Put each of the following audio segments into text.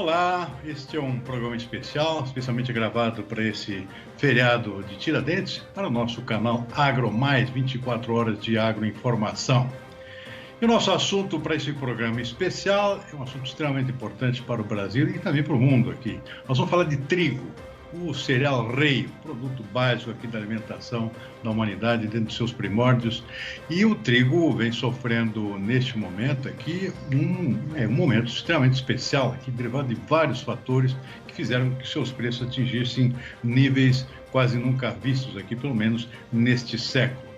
Olá, este é um programa especial, especialmente gravado para esse feriado de Tiradentes, para o nosso canal Agro Mais, 24 horas de agroinformação. E o nosso assunto para esse programa especial é um assunto extremamente importante para o Brasil e também para o mundo aqui. Nós vamos falar de trigo, o cereal rei, o produto básico aqui da alimentação da humanidade dentro dos seus primórdios. E o trigo vem sofrendo, neste momento aqui, um momento extremamente especial, aqui, derivado de vários fatores que fizeram que seus preços atingissem níveis quase nunca vistos aqui, pelo menos neste século.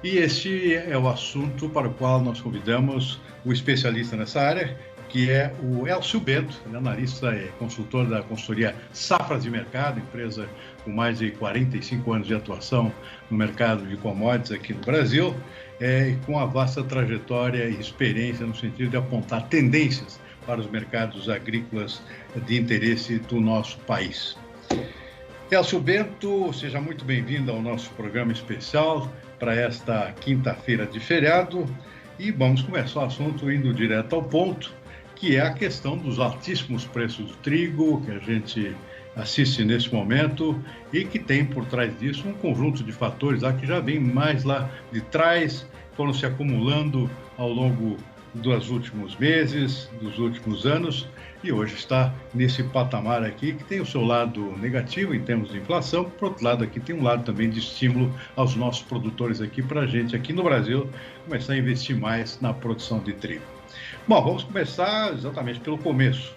E este é o assunto para o qual nós convidamos o especialista nessa área, que é o Elcio Bento, analista e consultor da consultoria Safras de Mercado, empresa com mais de 45 anos de atuação no mercado de commodities aqui no Brasil, com a vasta trajetória e experiência no sentido de apontar tendências para os mercados agrícolas de interesse do nosso país. Elcio Bento, seja muito bem-vindo ao nosso programa especial para esta quinta-feira de feriado e vamos começar o assunto indo direto ao ponto, que é a questão dos altíssimos preços do trigo que a gente assiste nesse momento e que tem por trás disso um conjunto de fatores que já vem mais lá de trás, foram se acumulando ao longo dos últimos meses, dos últimos anos, e hoje está nesse patamar aqui que tem o seu lado negativo em termos de inflação, por outro lado aqui tem um lado também de estímulo aos nossos produtores aqui, para a gente aqui no Brasil começar a investir mais na produção de trigo. Bom, vamos começar exatamente pelo começo.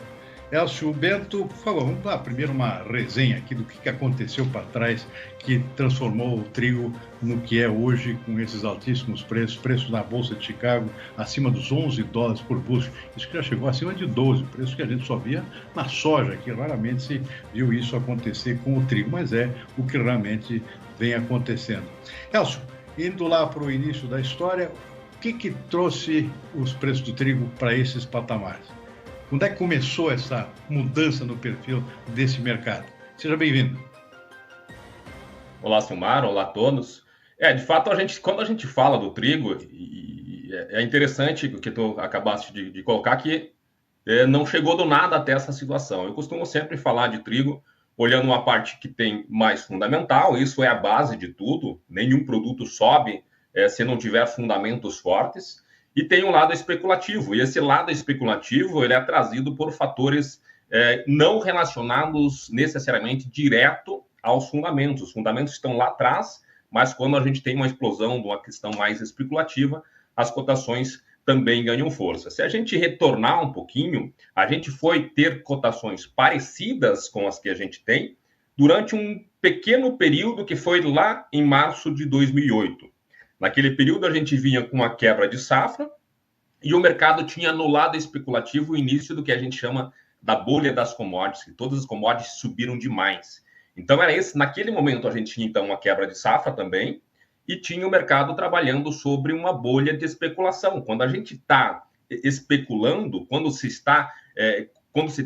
Elcio Bento, por favor, vamos dar primeiro uma resenha aqui do que aconteceu para trás, que transformou o trigo no que é hoje, com esses altíssimos preços na Bolsa de Chicago, acima dos $11 por bushel. Isso que já chegou acima de 12, preço que a gente só via na soja, que raramente se viu isso acontecer com o trigo, mas é o que realmente vem acontecendo. Elcio, indo lá para o início da história, o que trouxe os preços do trigo para esses patamares? Quando é que começou essa mudança no perfil desse mercado? Seja bem-vindo. Olá, Silmar. Olá a todos. De fato, quando a gente fala do trigo, é interessante o que tu acabaste de colocar, que não chegou do nada até essa situação. Eu costumo sempre falar de trigo olhando uma parte que tem mais fundamental, isso é a base de tudo, nenhum produto sobe se não tiver fundamentos fortes. E tem um lado especulativo, e esse lado especulativo ele é trazido por fatores não relacionados necessariamente direto aos fundamentos. Os fundamentos estão lá atrás, mas quando a gente tem uma explosão de uma questão mais especulativa, as cotações também ganham força. Se a gente retornar um pouquinho, a gente foi ter cotações parecidas com as que a gente tem durante um pequeno período que foi lá em março de 2008. Naquele período, a gente vinha com uma quebra de safra e o mercado tinha no lado especulativo o início do que a gente chama da bolha das commodities, que todas as commodities subiram demais. Então, era esse. Naquele momento, a gente tinha, então, uma quebra de safra também e tinha o mercado trabalhando sobre uma bolha de especulação. Quando a gente está especulando, quando se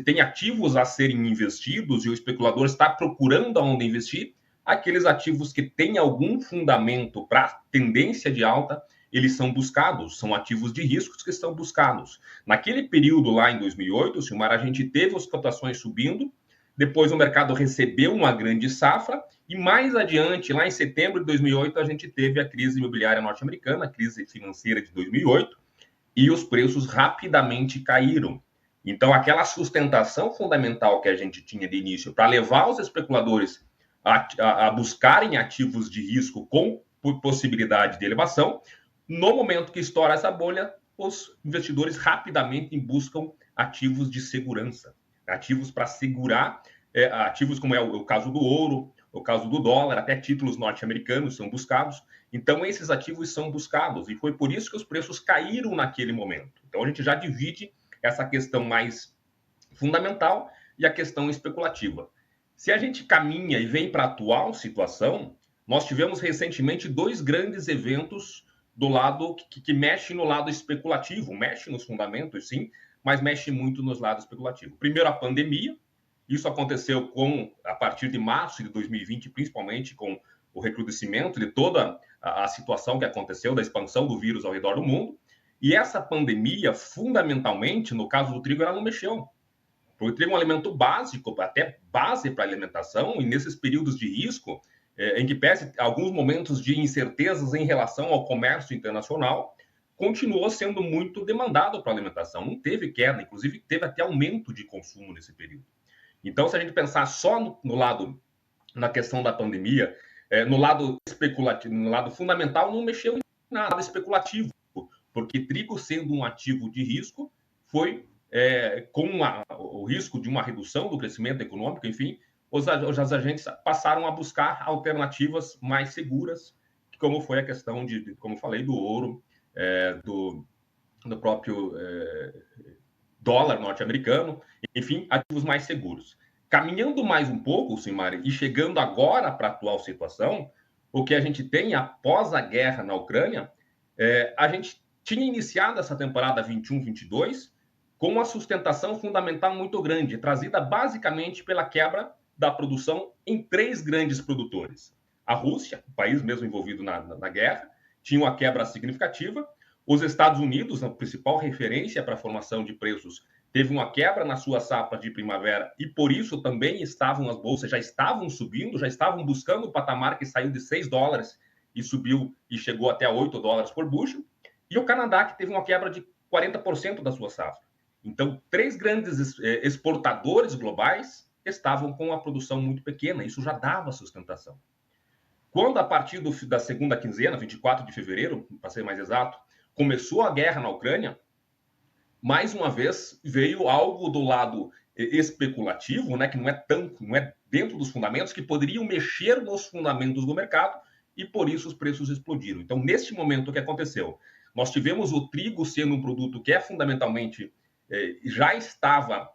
tem ativos a serem investidos e o especulador está procurando aonde investir, aqueles ativos que têm algum fundamento para tendência de alta, eles são buscados, são ativos de riscos que estão buscados. Naquele período lá em 2008, Silmar, a gente teve as cotações subindo, depois o mercado recebeu uma grande safra, e mais adiante, lá em setembro de 2008, a gente teve a crise imobiliária norte-americana, a crise financeira de 2008, e os preços rapidamente caíram. Então, aquela sustentação fundamental que a gente tinha de início para levar os especuladores a buscarem ativos de risco com possibilidade de elevação, no momento que estoura essa bolha, os investidores rapidamente buscam ativos de segurança, ativos para segurar, ativos como é o caso do ouro, o caso do dólar, até títulos norte-americanos são buscados. Então, esses ativos são buscados, e foi por isso que os preços caíram naquele momento. Então, a gente já divide essa questão mais fundamental e a questão especulativa. Se a gente caminha e vem para a atual situação, nós tivemos recentemente 2 grandes eventos do lado que mexe no lado especulativo, mexe nos fundamentos, sim, mas mexe muito nos lados especulativos. Primeiro, a pandemia. Isso aconteceu a partir de março de 2020, principalmente com o recrudescimento de toda a situação que aconteceu, da expansão do vírus ao redor do mundo. E essa pandemia, fundamentalmente, no caso do trigo, ela não mexeu. Porque o trigo é um alimento básico, até base para a alimentação, e nesses períodos de risco, em que pese alguns momentos de incertezas em relação ao comércio internacional, continuou sendo muito demandado para a alimentação. Não teve queda, inclusive teve até aumento de consumo nesse período. Então, se a gente pensar só no lado, na questão da pandemia, no lado especulativo, no lado fundamental, não mexeu em nada especulativo, porque trigo sendo um ativo de risco, foi com o risco de uma redução do crescimento econômico, enfim, os agentes passaram a buscar alternativas mais seguras, como foi a questão como falei, do ouro, do próprio dólar norte-americano, enfim, ativos mais seguros. Caminhando mais um pouco, Simari, e chegando agora para a atual situação, o que a gente tem após a guerra na Ucrânia, a gente tinha iniciado essa temporada 21-22 com uma sustentação fundamental muito grande, trazida basicamente pela quebra da produção em 3 grandes produtores. A Rússia, o país mesmo envolvido na guerra, tinha uma quebra significativa. Os Estados Unidos, a principal referência para a formação de preços, teve uma quebra na sua safra de primavera e por isso também as bolsas já estavam subindo, já estavam buscando o patamar que saiu de $6 e subiu e chegou até $8 por bushel. E o Canadá, que teve uma quebra de 40% da sua safra. Então, 3 grandes exportadores globais estavam com a produção muito pequena, isso já dava sustentação. Quando, a partir da segunda quinzena, 24 de fevereiro, para ser mais exato, começou a guerra na Ucrânia, mais uma vez veio algo do lado especulativo, né, que não é dentro dos fundamentos, que poderiam mexer nos fundamentos do mercado e por isso os preços explodiram. Então, neste momento, o que aconteceu? Nós tivemos o trigo sendo um produto que fundamentalmente já estava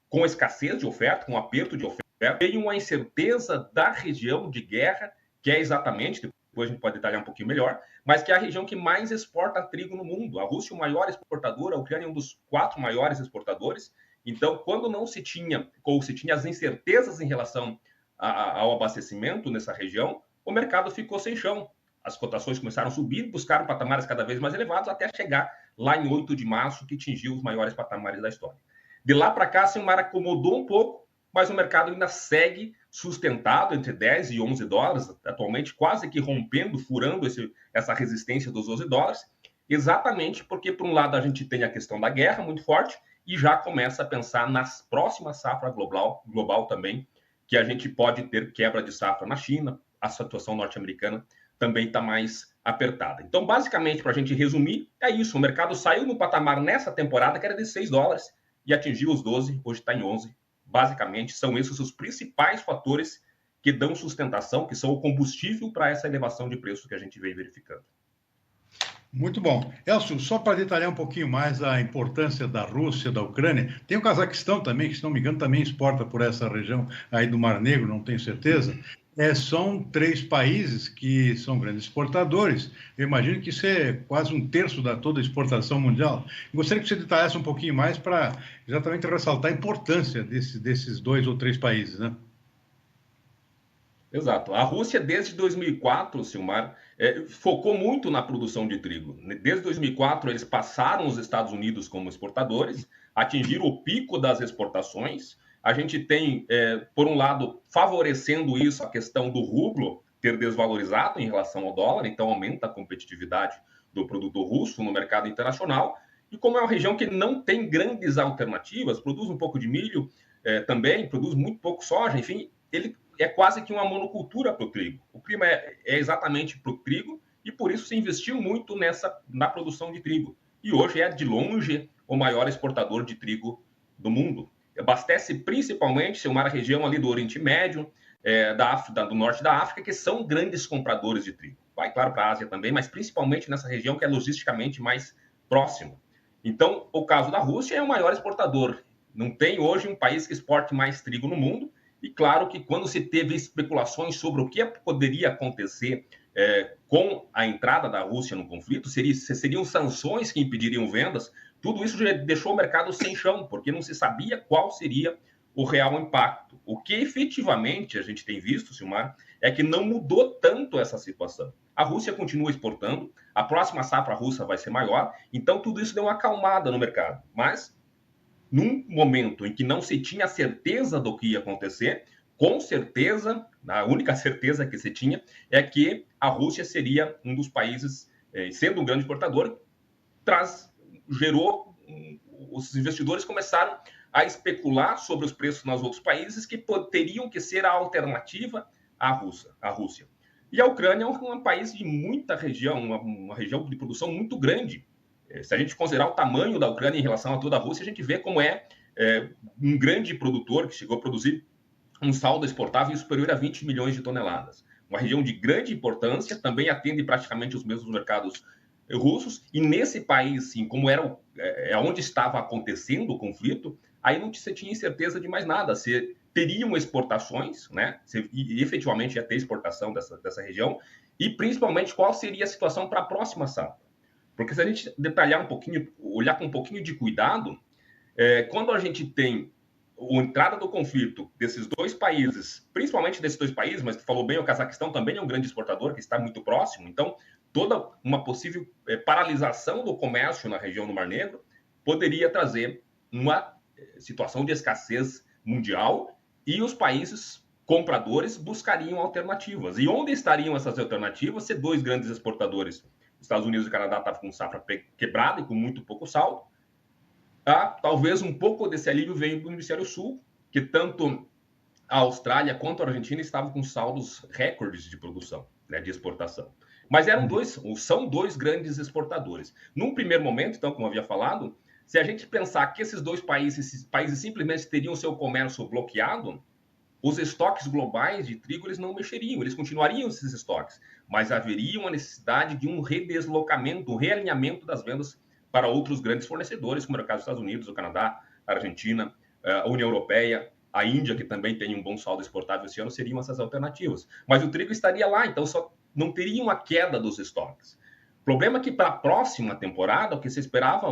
com escassez de oferta, com aperto de oferta, veio uma incerteza da região de guerra, que é exatamente, depois a gente pode detalhar um pouquinho melhor, mas que é a região que mais exporta trigo no mundo. A Rússia é o maior exportador, a Ucrânia é um dos 4 maiores exportadores. Então, quando não se tinha, ou se tinha as incertezas em relação ao abastecimento nessa região, o mercado ficou sem chão. As cotações começaram a subir, buscaram patamares cada vez mais elevados, até chegar lá em 8 de março, que atingiu os maiores patamares da história. De lá para cá, o mar acomodou um pouco, mas o mercado ainda segue sustentado entre 10 e 11 dólares, atualmente quase que rompendo, furando essa resistência dos 12 dólares, exatamente porque, por um lado, a gente tem a questão da guerra muito forte e já começa a pensar nas próximas safras global também, que a gente pode ter quebra de safra na China, a situação norte-americana também está mais apertada. Então, basicamente, para a gente resumir, é isso. O mercado saiu no patamar nessa temporada que era de 6 dólares e atingiu os 12, hoje está em 11. Basicamente, são esses os principais fatores que dão sustentação, que são o combustível para essa elevação de preço que a gente vem verificando. Muito bom. Elcio, só para detalhar um pouquinho mais a importância da Rússia, da Ucrânia, tem o Cazaquistão também, que, se não me engano, também exporta por essa região aí do Mar Negro, não tenho certeza. São 3 países que são grandes exportadores. Eu imagino que isso é quase 1/3 da toda a exportação mundial. Eu gostaria que você detalhasse um pouquinho mais para exatamente ressaltar a importância desses 2 ou 3 países, né? Exato. A Rússia, desde 2004, Silmar, focou muito na produção de trigo. Desde 2004, eles passaram os Estados Unidos como exportadores, atingiram o pico das exportações. A gente tem, por um lado, favorecendo isso, a questão do rublo ter desvalorizado em relação ao dólar, então aumenta a competitividade do produto russo no mercado internacional. E como é uma região que não tem grandes alternativas, produz um pouco de milho também, produz muito pouco soja, enfim, ele é quase que uma monocultura para o trigo. O clima é exatamente para o trigo e por isso se investiu muito na produção de trigo. E hoje é, de longe, o maior exportador de trigo do mundo. Abastece principalmente uma região ali do Oriente Médio, do norte da África, que são grandes compradores de trigo. Vai, claro, para a Ásia também, mas principalmente nessa região que é logisticamente mais próxima. Então, o caso da Rússia é o maior exportador. Não tem hoje um país que exporte mais trigo no mundo. E claro que quando se teve especulações sobre o que poderia acontecer com a entrada da Rússia no conflito, seriam sanções que impediriam vendas, tudo isso já deixou o mercado sem chão, porque não se sabia qual seria o real impacto. O que efetivamente a gente tem visto, Silmar, é que não mudou tanto essa situação. A Rússia continua exportando, a próxima safra russa vai ser maior, então tudo isso deu uma acalmada no mercado. Mas num momento em que não se tinha certeza do que ia acontecer, com certeza, a única certeza que se tinha é que a Rússia seria um dos países, sendo um grande exportador, gerou, os investidores começaram a especular sobre os preços nos outros países que teriam que ser a alternativa à Rússia. E a Ucrânia é um país de muita região, uma região de produção muito grande. Se a gente considerar o tamanho da Ucrânia em relação a toda a Rússia, a gente vê como é um grande produtor que chegou a produzir um saldo exportável superior a 20 milhões de toneladas. Uma região de grande importância, também atende praticamente os mesmos mercados russos, e nesse país, sim, como era onde estava acontecendo o conflito, aí não se tinha certeza de mais nada, se teriam exportações, né? E efetivamente ia ter exportação dessa região, e principalmente qual seria a situação para a próxima safra. Porque se a gente detalhar um pouquinho, olhar com um pouquinho de cuidado, quando a gente tem a entrada do conflito desses dois países, principalmente desses dois países, mas tu falou bem, o Cazaquistão também é um grande exportador, que está muito próximo, então toda uma possível paralisação do comércio na região do Mar Negro poderia trazer uma situação de escassez mundial e os países compradores buscariam alternativas. E onde estariam essas alternativas se dois grandes exportadores, Estados Unidos e Canadá, estavam com safra quebrada e com muito pouco saldo? Talvez um pouco desse alívio venha do Hemisfério Sul, que tanto a Austrália quanto a Argentina estavam com saldos recordes de produção, né, de exportação. Mas são dois grandes exportadores. Num primeiro momento, então, como eu havia falado, se a gente pensar que esses países simplesmente teriam o seu comércio bloqueado, os estoques globais de trigo eles não mexeriam, eles continuariam esses estoques, mas haveria uma necessidade de um redeslocamento, um realinhamento das vendas para outros grandes fornecedores, como era o caso dos Estados Unidos, o Canadá, a Argentina, a União Europeia, a Índia, que também tem um bom saldo exportável esse ano, seriam essas alternativas. Mas o trigo estaria lá, então só não teria uma queda dos estoques. O problema é que para a próxima temporada, o que se esperava,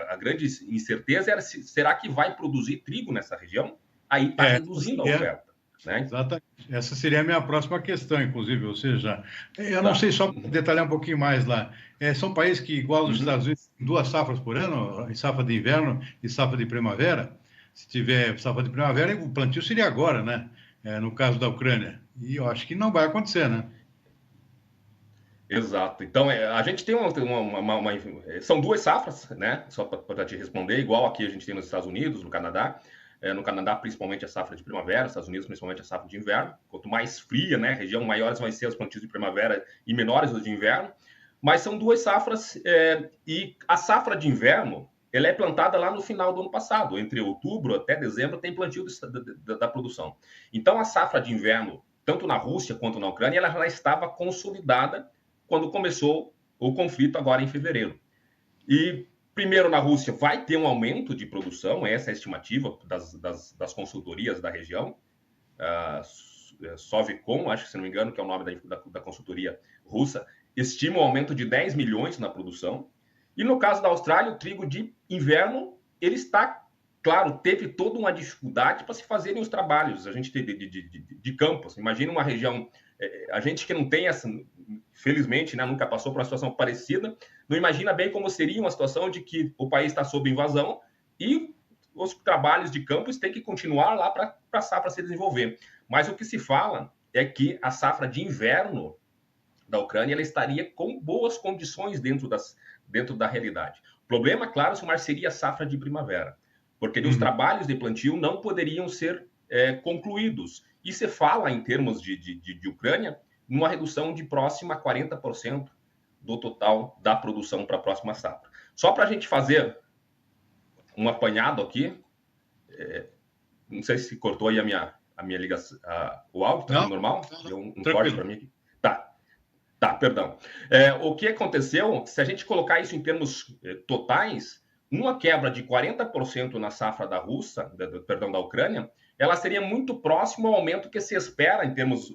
a grande incerteza era será que vai produzir trigo nessa região? Aí está reduzindo a oferta. Né? Exatamente. Essa seria a minha próxima questão, inclusive. Ou seja, eu não sei, só para detalhar um pouquinho mais lá. São países que, igual os Estados Unidos, duas safras por ano, safra de inverno e safra de primavera. Se tiver safra de primavera, o plantio seria agora, né? No caso da Ucrânia. E eu acho que não vai acontecer, né? Exato. Então, a gente tem são duas safras, né? Só para te responder, igual aqui a gente tem nos Estados Unidos, no Canadá. No Canadá, principalmente a safra de primavera, nos Estados Unidos, principalmente a safra de inverno. Quanto mais fria, né? Região maiores vão ser os plantios de primavera e menores os de inverno. Mas são duas safras, e a safra de inverno, ela é plantada lá no final do ano passado, entre outubro até dezembro tem plantio da produção. Então, a safra de inverno, tanto na Rússia quanto na Ucrânia, ela já estava consolidada quando começou o conflito agora em fevereiro. E, primeiro, na Rússia vai ter um aumento de produção, essa é a estimativa das consultorias da região. Sovcom, acho que se não me engano, que é o nome da consultoria russa, estima um aumento de 10 milhões na produção. E no caso da Austrália, o trigo de inverno, ele está, claro, teve toda uma dificuldade para se fazerem os trabalhos, a gente de campos. Imagina uma região, a gente que não tem essa, felizmente, né, nunca passou por uma situação parecida, não imagina bem como seria uma situação de que o país está sob invasão e os trabalhos de campos têm que continuar lá para a safra se desenvolver. Mas o que se fala é que a safra de inverno da Ucrânia ela estaria com boas condições dentro da realidade. O problema, claro, seria a safra de primavera, porque os trabalhos de plantio não poderiam ser concluídos. E se fala, em termos de Ucrânia, numa redução de próxima a 40% do total da produção para a próxima safra. Só para a gente fazer um apanhado aqui, não sei se cortou aí a minha ligação, o áudio, tá normal? Deu um corte para mim aqui. Tá, perdão. O que aconteceu, se a gente colocar isso em termos totais, uma quebra de 40% na safra da Ucrânia, ela seria muito próximo ao aumento que se espera em termos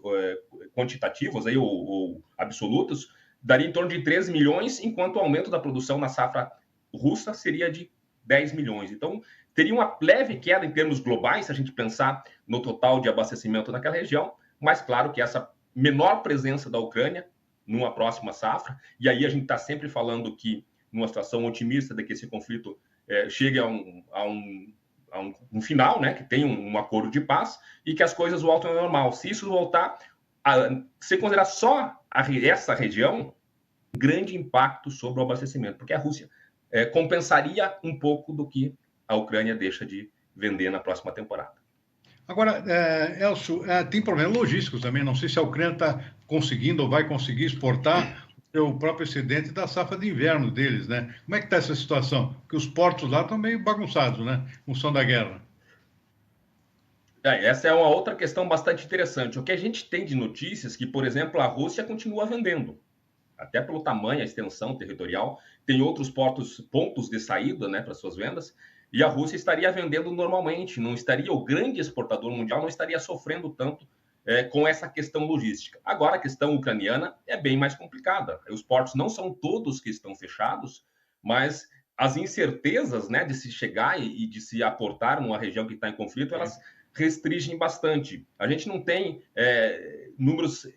quantitativos aí, ou absolutos, daria em torno de 13 milhões, enquanto o aumento da produção na safra russa seria de 10 milhões. Então, teria uma leve queda em termos globais, se a gente pensar no total de abastecimento naquela região, mas claro que essa menor presença da Ucrânia numa próxima safra, e aí a gente está sempre falando que, numa situação otimista de que esse conflito chegue a um final, né, que tenha um acordo de paz e que as coisas voltem ao normal. Se isso voltar se considerar só essa região, grande impacto sobre o abastecimento, porque a Rússia compensaria um pouco do que a Ucrânia deixa de vender na próxima temporada. Agora, Elcio, tem problemas logísticos também. Não sei se a Ucrânia está conseguindo ou vai conseguir exportar o próprio excedente da safra de inverno deles, né? Como é que está essa situação? Porque os portos lá estão meio bagunçados, né? Em função da guerra. Essa é uma outra questão bastante interessante. O que a gente tem de notícias que, por exemplo, a Rússia continua vendendo, até pelo tamanho, a extensão territorial, tem outros pontos de saída, né, para suas vendas, e a Rússia estaria vendendo normalmente, não estaria, o grande exportador mundial não estaria sofrendo tanto com essa questão logística. Agora, a questão ucraniana é bem mais complicada. Os portos não são todos que estão fechados, mas as incertezas, né, de se chegar e de se aportar numa região que está em conflito, elas restringem bastante. A gente não tem números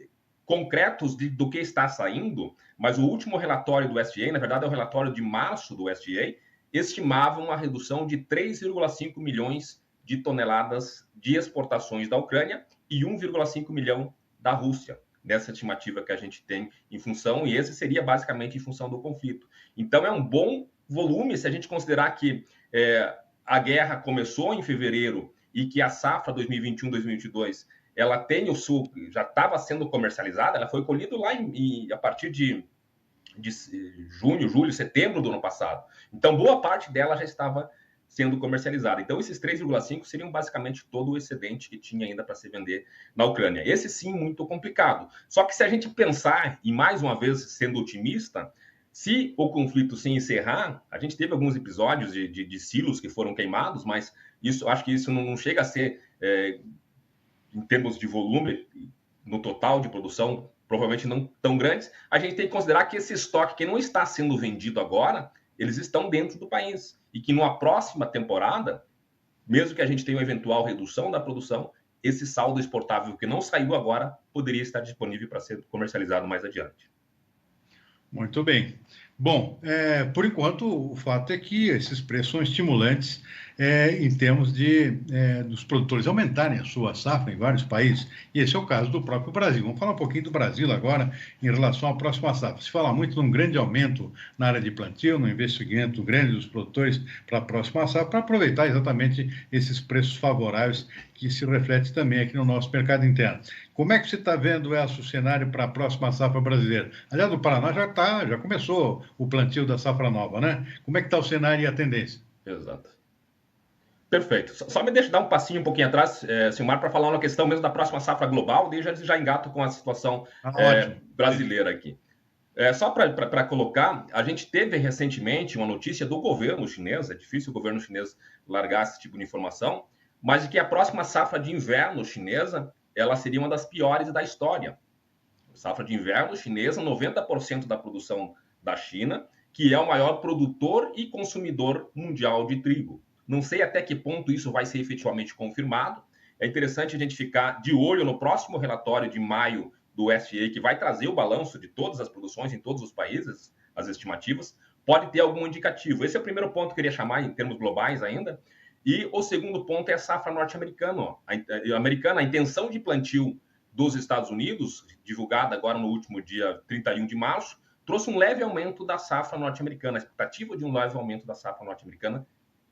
concretos do que está saindo, mas o último relatório do USDA, na verdade é o relatório de março do USDA, estimava uma redução de 3,5 milhões de toneladas de exportações da Ucrânia e 1,5 milhão da Rússia, nessa estimativa que a gente tem em função, e esse seria basicamente em função do conflito. Então é um bom volume, se a gente considerar que a guerra começou em fevereiro e que a safra 2021-2022 ela tem o sul, já estava sendo comercializada, ela foi colhida lá a partir de junho, julho, setembro do ano passado. Então, boa parte dela já estava sendo comercializada. Então, esses 3,5 seriam basicamente todo o excedente que tinha ainda para se vender na Ucrânia. Esse sim, muito complicado. Só que se a gente pensar, e mais uma vez sendo otimista, se o conflito se encerrar, a gente teve alguns episódios de silos que foram queimados, mas acho que isso não chega a ser, em termos de volume, no total de produção, provavelmente não tão grandes. A gente tem que considerar que esse estoque que não está sendo vendido agora, eles estão dentro do país. E que numa próxima temporada, mesmo que a gente tenha uma eventual redução da produção, esse saldo exportável que não saiu agora poderia estar disponível para ser comercializado mais adiante. Muito bem. Bom, por enquanto, o fato é que esses preços são estimulantes em termos dos produtores aumentarem a sua safra em vários países, e esse é o caso do próprio Brasil. Vamos falar um pouquinho do Brasil agora em relação à próxima safra. Se fala muito num grande aumento na área de plantio, no investimento grande dos produtores para a próxima safra, para aproveitar exatamente esses preços favoráveis que se reflete também aqui no nosso mercado interno. Como é que você está vendo, Elcio, o cenário para a próxima safra brasileira? Aliás, no Paraná já começou o plantio da safra nova, né? Como é que está o cenário e a tendência? Exato. Perfeito. Só me deixa dar um passinho um pouquinho atrás, Silmar, para falar uma questão mesmo da próxima safra global, daí já engato com a situação brasileira aqui. Só para colocar, a gente teve recentemente uma notícia do governo chinês, é difícil o governo chinês largar esse tipo de informação, mas de que a próxima safra de inverno chinesa, ela seria uma das piores da história. Safra de inverno chinesa, 90% da produção da China, que é o maior produtor e consumidor mundial de trigo. Não sei até que ponto isso vai ser efetivamente confirmado. É interessante a gente ficar de olho no próximo relatório de maio do USDA, que vai trazer o balanço de todas as produções em todos os países, as estimativas. Pode ter algum indicativo. Esse é o primeiro ponto que eu queria chamar em termos globais ainda. E o segundo ponto é a safra norte-americana. A intenção de plantio dos Estados Unidos, divulgada agora no último dia 31 de março, trouxe um leve aumento da safra norte-americana, a expectativa de um leve aumento da safra norte-americana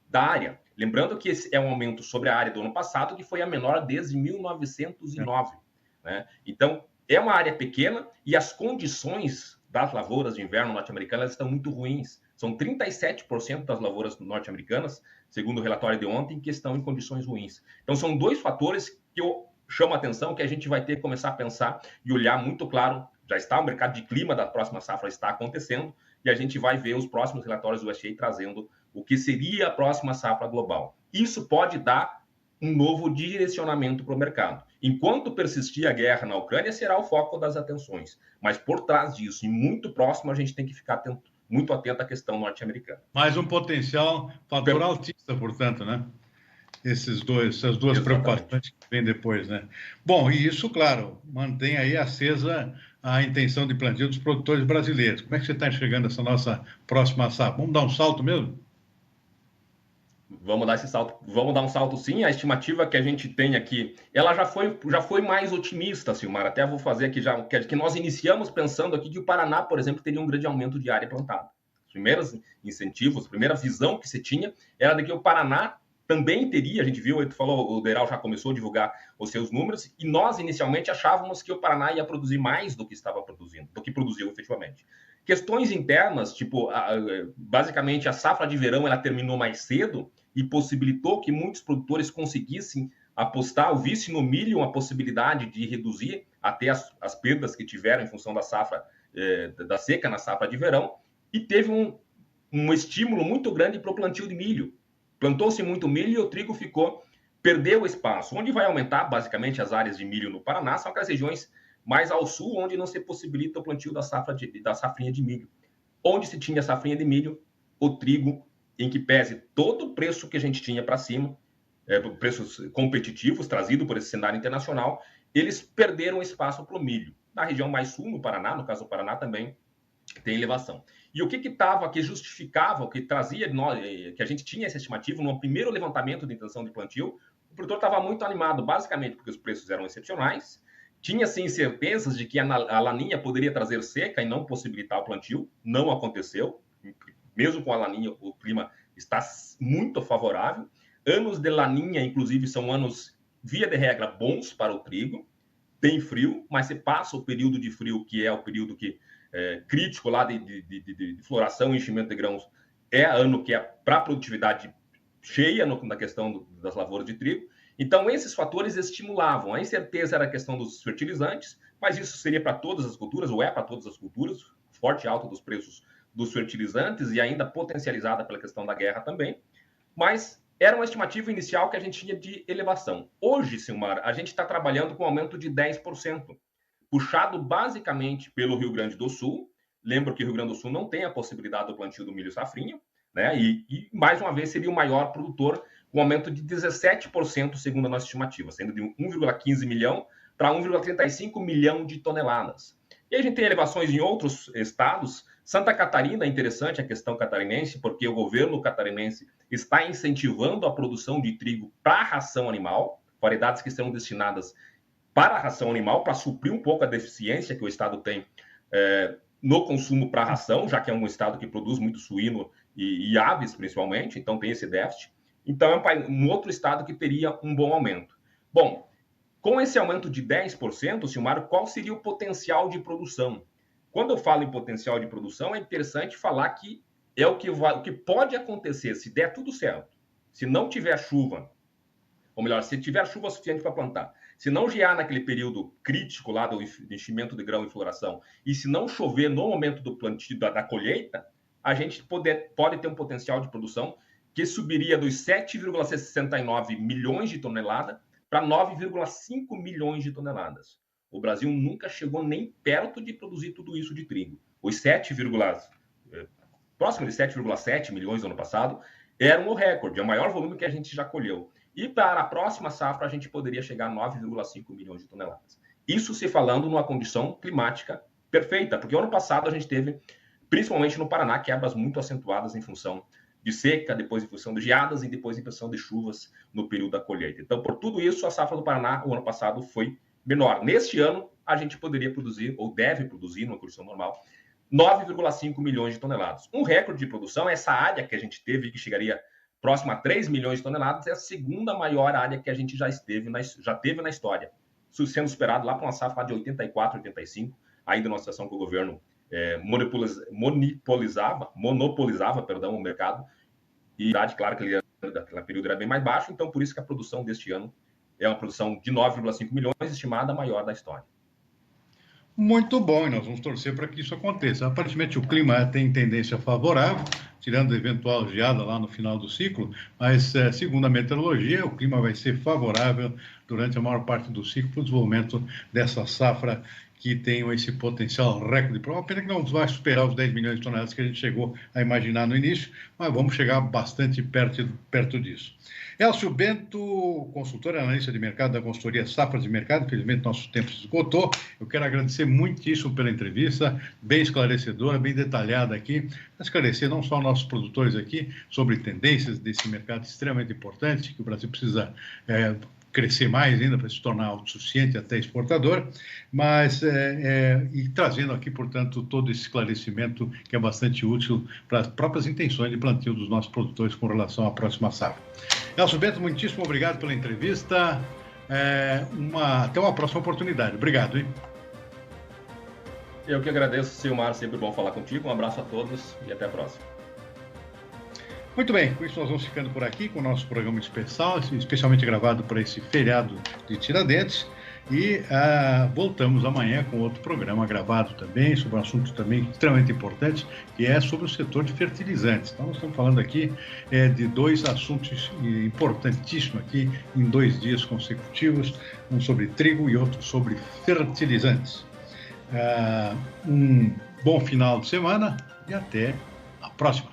da área. Lembrando que esse é um aumento sobre a área do ano passado, que foi a menor desde 1909. Né? Então, é uma área pequena e as condições das lavouras de inverno norte-americanas estão muito ruins. São 37% das lavouras norte-americanas, segundo o relatório de ontem, que estão em condições ruins. Então, são dois fatores que eu chamo a atenção, que a gente vai ter que começar a pensar e olhar muito claro. Já está o mercado de clima da próxima safra está acontecendo e a gente vai ver os próximos relatórios do USDA trazendo o que seria a próxima safra global. Isso pode dar um novo direcionamento para o mercado. Enquanto persistir a guerra na Ucrânia, será o foco das atenções. Mas por trás disso, e muito próximo, a gente tem que ficar muito atento à questão norte-americana. Mais um potencial fator altista, portanto, né? Essas duas preocupações que vêm depois, né? Bom, e isso, claro, mantém aí acesa a intenção de plantio dos produtores brasileiros. Como é que você está enxergando essa nossa próxima safra? Vamos dar um salto mesmo? Vamos dar esse salto, vamos dar um salto sim. A estimativa que a gente tem aqui, ela já foi mais otimista, Silmar. Até vou fazer aqui já, que nós iniciamos pensando aqui que o Paraná, por exemplo, teria um grande aumento de área plantada. Os primeiros incentivos, a primeira visão que se tinha era de que o Paraná também teria, a gente viu, tu falou, o Deral já começou a divulgar os seus números, e nós inicialmente achávamos que o Paraná ia produzir mais do que estava produzindo, do que produziu efetivamente. Questões internas, tipo, basicamente a safra de verão ela terminou mais cedo e possibilitou que muitos produtores conseguissem apostar, o vice no milho, a possibilidade de reduzir até as perdas que tiveram em função da safra, da seca na safra de verão, e teve um estímulo muito grande para o plantio de milho. Plantou-se muito milho e o trigo perdeu espaço. Onde vai aumentar, basicamente, as áreas de milho no Paraná são aquelas regiões mais ao sul, onde não se possibilita o plantio da safrinha de milho. Onde se tinha safrinha de milho, o trigo, em que pese todo o preço que a gente tinha para cima, preços competitivos trazidos por esse cenário internacional, eles perderam espaço para o milho. Na região mais sul, no Paraná, no caso do Paraná também, tem elevação. E o que justificava, o que trazia, que a gente tinha essa estimativa, no primeiro levantamento de intenção de plantio, o produtor estava muito animado, basicamente porque os preços eram excepcionais, tinha-se incertezas de que a laninha poderia trazer seca e não possibilitar o plantio, não aconteceu, mesmo com a laninha, o clima está muito favorável, anos de laninha, inclusive, são anos, via de regra, bons para o trigo, tem frio, mas se passa o período de frio, que é o período crítico lá de floração e enchimento de grãos, é ano que é para a produtividade cheia na questão das lavouras de trigo. Então, esses fatores estimulavam. A incerteza era a questão dos fertilizantes, mas isso seria para todas as culturas, ou é para todas as culturas, forte alta dos preços dos fertilizantes e ainda potencializada pela questão da guerra também. Mas era uma estimativa inicial que a gente tinha de elevação. Hoje, Silmar, a gente está trabalhando com um aumento de 10%, puxado basicamente pelo Rio Grande do Sul. Lembro que o Rio Grande do Sul não tem a possibilidade do plantio do milho safrinha, né? E mais uma vez seria o maior produtor, com um aumento de 17%, segundo a nossa estimativa, sendo de 1,15 milhão para 1,35 milhão de toneladas. E a gente tem elevações em outros estados. Santa Catarina, é interessante a questão catarinense, porque o governo catarinense está incentivando a produção de trigo para a ração animal, variedades que serão destinadas para a ração animal, para suprir um pouco a deficiência que o estado tem no consumo para a ração, já que é um estado que produz muito suíno e aves, principalmente, então tem esse déficit. Então, é um outro estado que teria um bom aumento. Bom, com esse aumento de 10%, Silmar, qual seria o potencial de produção? Quando eu falo em potencial de produção, é interessante falar que é o que pode acontecer se der tudo certo. Se não tiver chuva, ou melhor, se tiver chuva suficiente para plantar, se não gear naquele período crítico lá do enchimento de grão e floração, e se não chover no momento do plantio, da colheita, a gente pode ter um potencial de produção que subiria dos 7,69 milhões de toneladas para 9,5 milhões de toneladas. O Brasil nunca chegou nem perto de produzir tudo isso de trigo. Os próximo de 7,7 milhões no ano passado eram o recorde, é o maior volume que a gente já colheu. E para a próxima safra a gente poderia chegar a 9,5 milhões de toneladas. Isso se falando numa condição climática perfeita, porque ano passado a gente teve, principalmente no Paraná, quebras muito acentuadas em função de seca, depois em função de geadas e depois em função de chuvas no período da colheita. Então, por tudo isso, a safra do Paraná, o ano passado, foi menor. Neste ano, a gente poderia produzir, ou deve produzir, numa condição normal, 9,5 milhões de toneladas. Um recorde de produção, essa área que a gente teve, que chegaria próximo a 3 milhões de toneladas, é a segunda maior área que a gente já teve na história. Isso sendo superado lá para uma safra de 84, 85, ainda numa situação que o governo monopolizava o mercado, e claro que naquele período era bem mais baixo, então por isso que a produção deste ano é uma produção de 9,5 milhões, estimada a maior da história. Muito bom, e nós vamos torcer para que isso aconteça. Aparentemente o clima tem tendência favorável, tirando a eventual geada lá no final do ciclo, mas segundo a meteorologia, o clima vai ser favorável durante a maior parte do ciclo para o desenvolvimento dessa safra que tenham esse potencial recorde. Uma pena que não vai superar os 10 milhões de toneladas que a gente chegou a imaginar no início, mas vamos chegar bastante perto disso. Elcio Bento, consultor e analista de mercado da consultoria Safra de Mercado. Infelizmente, nosso tempo se esgotou. Eu quero agradecer muitíssimo pela entrevista, bem esclarecedora, bem detalhada aqui, para esclarecer não só nossos produtores aqui sobre tendências desse mercado extremamente importante, que o Brasil precisa crescer mais ainda para se tornar autossuficiente até exportador, mas e trazendo aqui, portanto, todo esse esclarecimento que é bastante útil para as próprias intenções de plantio dos nossos produtores com relação à próxima safra. Elcio Bento, muitíssimo obrigado pela entrevista. Até uma próxima oportunidade. Obrigado, hein? Eu que agradeço, Silmar, sempre bom falar contigo. Um abraço a todos e até a próxima. Muito bem, com isso nós vamos ficando por aqui com o nosso programa especial, especialmente gravado para esse feriado de Tiradentes, e voltamos amanhã com outro programa gravado também, sobre um assunto também extremamente importante, que é sobre o setor de fertilizantes. Então nós estamos falando aqui de dois assuntos importantíssimos aqui, em 2 dias consecutivos, um sobre trigo e outro sobre fertilizantes. Um bom final de semana e até a próxima.